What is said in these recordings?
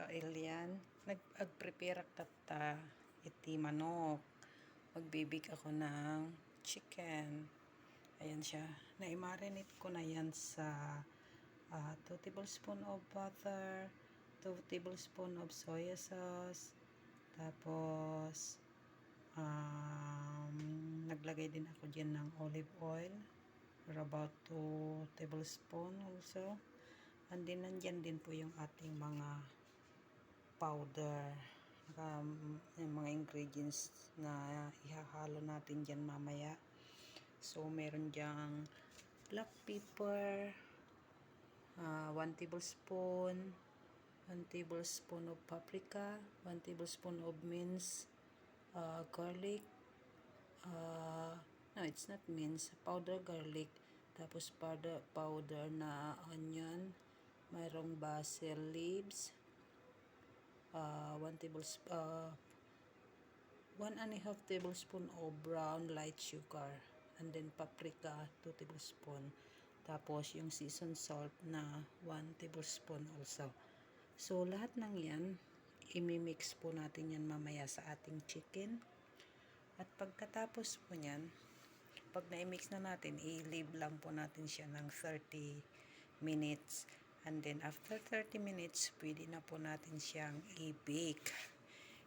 Israel yan. Nag-prepare ta iti manok. Magbibig ako ng chicken. Ayan siya. Na-marinate ko na yan sa 2 tablespoon of butter, 2 tablespoon of soya sauce, tapos naglagay din ako dyan ng olive oil for about 2 tablespoon also. And then, nandyan din po yung ating mga powder, yung mga ingredients na ihahalo natin dyan mamaya. So, meron dyang black pepper, 1 tablespoon, 1 tablespoon of paprika, 1 tablespoon of minced garlic, no, it's not minced, powder garlic, tapos powder na onion, mayroong basil leaves, 1 and a half tablespoon of brown light sugar, and then paprika 2 tablespoon, tapos yung seasoned salt na 1 tablespoon also. So lahat ng yan imimix po natin yan mamaya sa ating chicken. At pagkatapos po nyan, pag na-mix na natin, i-leave lang po natin siya ng 30 minutes. And then, after 30 minutes, pwede na po natin siyang i-bake.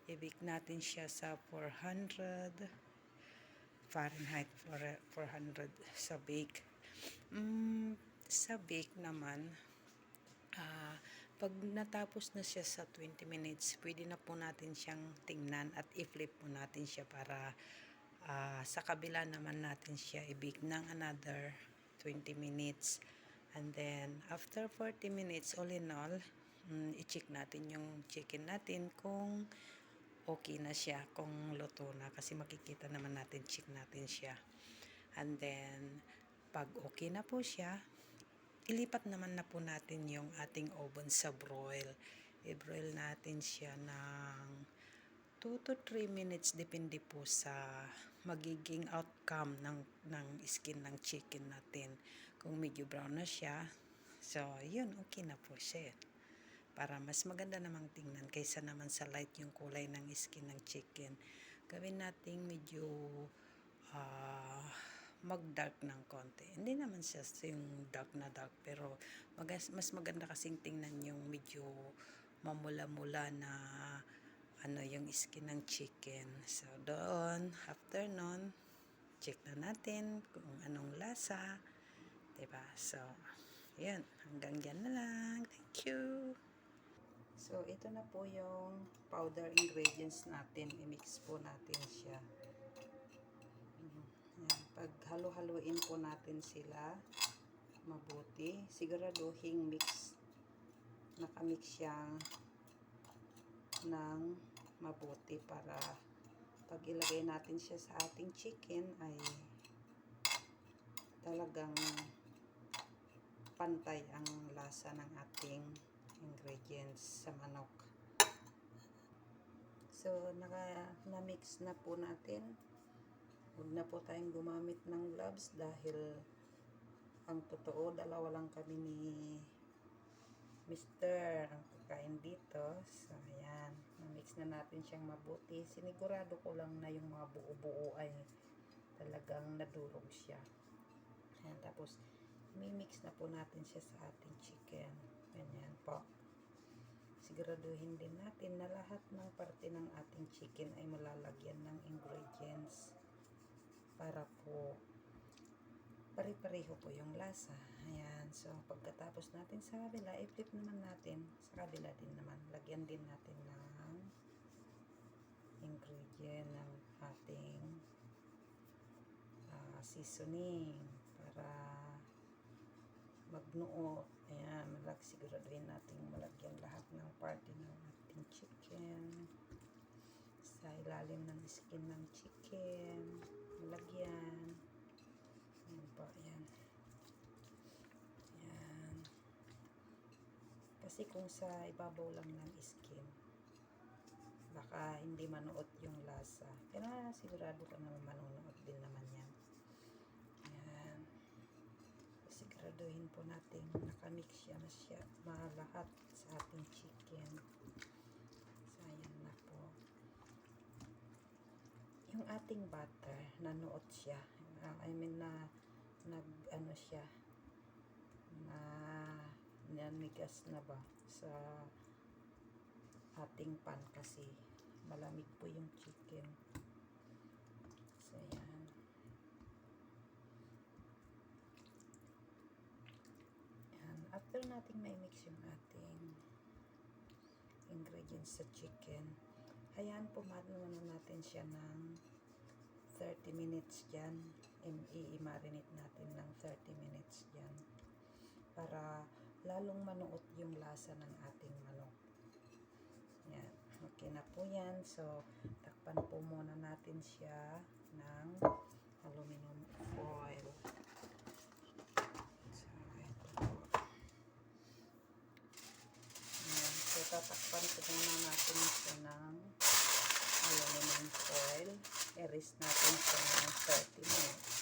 I-bake natin siya sa 400 Fahrenheit, 400 sa bake. Sa bake naman, pag natapos na siya sa 20 minutes, pwede na po natin siyang tingnan at i-flip po natin siya para sa kabila naman natin siya i-bake ng another 20 minutes. And then, after 40 minutes, all in all, i-check natin yung chicken natin kung okay na siya, kung luto na. Kasi makikita naman natin, check natin siya. And then, pag okay na po siya, ilipat naman na po natin yung ating oven sa broil. I-broil natin siya ng 2 to 3 minutes, depende po sa magiging outcome ng skin ng chicken natin. Kung medyo brown na siya, so yun, okay na po siya. Para mas maganda namang tingnan kaysa naman sa light yung kulay ng skin ng chicken. Gawin natin medyo mag-dark ng konti. Hindi naman siya yung dark na dark, pero mas maganda kasing tingnan yung medyo mamula-mula na yung skin ng chicken. So, doon, after nun, check na natin kung anong lasa. Diba? So, yun. Hanggang dyan na lang. Thank you. So, ito na po yung powder ingredients natin. I-mix po natin siya. Yan. Pag halo-haluin po natin sila mabuti, siguraduhin nakamix siya ng mabuti para pag ilagay natin siya sa ating chicken ay talagang pantay ang lasa ng ating ingredients sa manok. So, na-mix na po natin. Huwag na po tayong gumamit ng gloves dahil ang totoo, dalawa lang kami ni Mr. ang kakain dito. So, ayan. Na-mix na natin siyang mabuti. Sinigurado ko lang na yung mga buo-buo ay talagang nadurog siya. Ayan. Tapos, mimix na po natin siya sa ating chicken. Ganyan po. Siguraduhin din natin na lahat ng parte ng ating chicken ay malalagyan ng ingredients para po pare-pareho po yung lasa. Ayan. So, pagkatapos natin sa kabila, i-flip naman natin sa kabila din naman. Lagyan din natin ng ingredient ng ating seasoning para magnuot. Ayan. Siguraduhin natin malagyan lahat ng parte ng ating chicken. Sa ilalim ng skin ng chicken. Malagyan. Ayan po, ayan. Ayan. Kasi kung sa ibabaw lang ng skin, baka hindi manuot yung lasa. Pero sigurado ka naman manunuot din naman yan. Ayan. Siguraduhin po natin nakamix siya na siya lahat sa ating chicken. melting butter, nanuot siya. I mean na nag-ano siya, na nanigas na ba sa ating pan kasi malamig po yung chicken. So, yan. Yan. After nating na-mix yung ating ingredients sa chicken, ayan, pumano na natin siya ng 30 minutes dyan. I-marinate natin ng 30 minutes dyan para lalong manuot yung lasa ng ating manok. Yan. Okay na po yan. So, takpan po muna natin siya ng aluminum foil. So, ito po. Yan. So, tatakpan po muna natin siya ng aluminum foil. I-rest natin siya ng 30 minutes.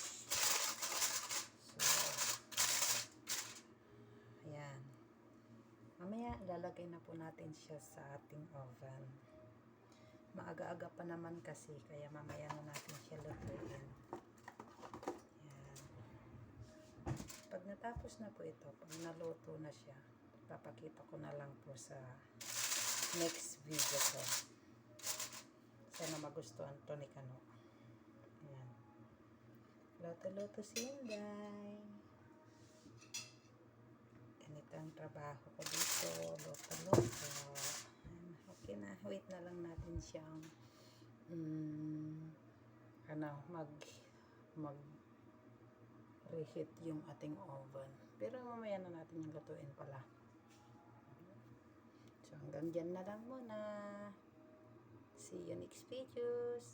So, ayan. Mamaya, lalagay na po natin siya sa ating oven. Maaga-aga pa naman kasi, kaya mamaya na natin siya lutuin. Ayan. Pag natapos na po ito, pag naluto na siya, papakita ko na lang po sa next video ko. Sana magustuhan to ni Kano. Ayan. Luto-luto si Inday. Ganito ang trabaho ko dito. Luto-luto. Okay na. Wait na lang natin siyang mag-reheat yung ating oven. Pero mamaya na natin yung lutuin pala. So, hanggang dyan na lang muna. See you next videos.